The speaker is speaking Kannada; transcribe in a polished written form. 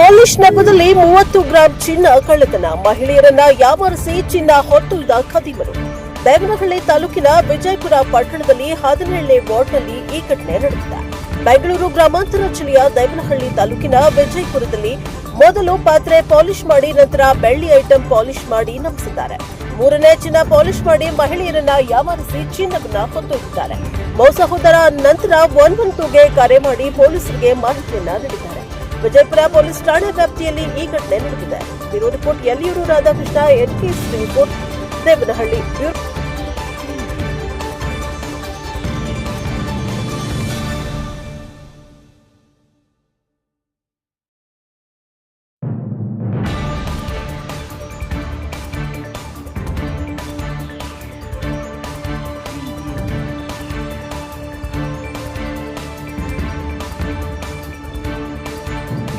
ಪಾಲಿಶ್ ನೆಪದಲ್ಲಿ 30 ಗ್ರಾಂ ಚಿನ್ನ ಕಳ್ಳತನ. ಮಹಿಳೆಯರನ್ನ ಯಾಮಾರಿಸಿ ಚಿನ್ನ ಹೊತ್ತೊಯ್ದ ಖದೀಮರು. ದೇವನಹಳ್ಳಿ ತಾಲೂಕಿನ ವಿಜಯಪುರ ಪಟ್ಟಣದಲ್ಲಿ 17ನೇ ವಾರ್ಡ್ನಲ್ಲಿ ಈ ಘಟನೆ ನಡೆದಿದೆ. ಬೆಂಗಳೂರು ಗ್ರಾಮಾಂತರ ಜಿಲ್ಲೆಯ ದೇವನಹಳ್ಳಿ ತಾಲೂಕಿನ ವಿಜಯಪುರದಲ್ಲಿ ಮೊದಲು ಪಾತ್ರೆ ಪಾಲಿಶ್ ಮಾಡಿ ನಂತರ ಬೆಳ್ಳಿ ಐಟಂ ಪಾಲಿಶ್ ಮಾಡಿ ನಂಬಿಸಿದ್ದಾರೆ. ಮೂರನೇ ಚಿನ್ನ ಪಾಲಿಶ್ ಮಾಡಿ ಮಹಿಳೆಯರನ್ನ ಯಾಮಾರಿಸಿ ಚಿನ್ನವನ್ನ ಹೊತ್ತೊಯ್ದಿದ್ದಾರೆ. ಮೋಸ ಹೋದರ ನಂತರ 112ಗೆ ಕರೆ ಮಾಡಿ ಪೊಲೀಸರಿಗೆ ಮಾಹಿತಿಯನ್ನ ನೀಡಿದ್ದಾರೆ. ವಿಜಯಪುರ ಪೊಲೀಸ್ ಠಾಣೆ ವ್ಯಾಪ್ತಿಯಲ್ಲಿ ಈ ಘಟನೆ ನಡೆದಿದೆ. ಬ್ಯೂರೋ ರಿಪೋರ್ಟ್ ಯಲ್ಲಿಯೂರು ರಾಧಾಕೃಷ್ಣ, NK ರಿಪೋರ್ಟ್, ದೇವನಹಳ್ಳಿ.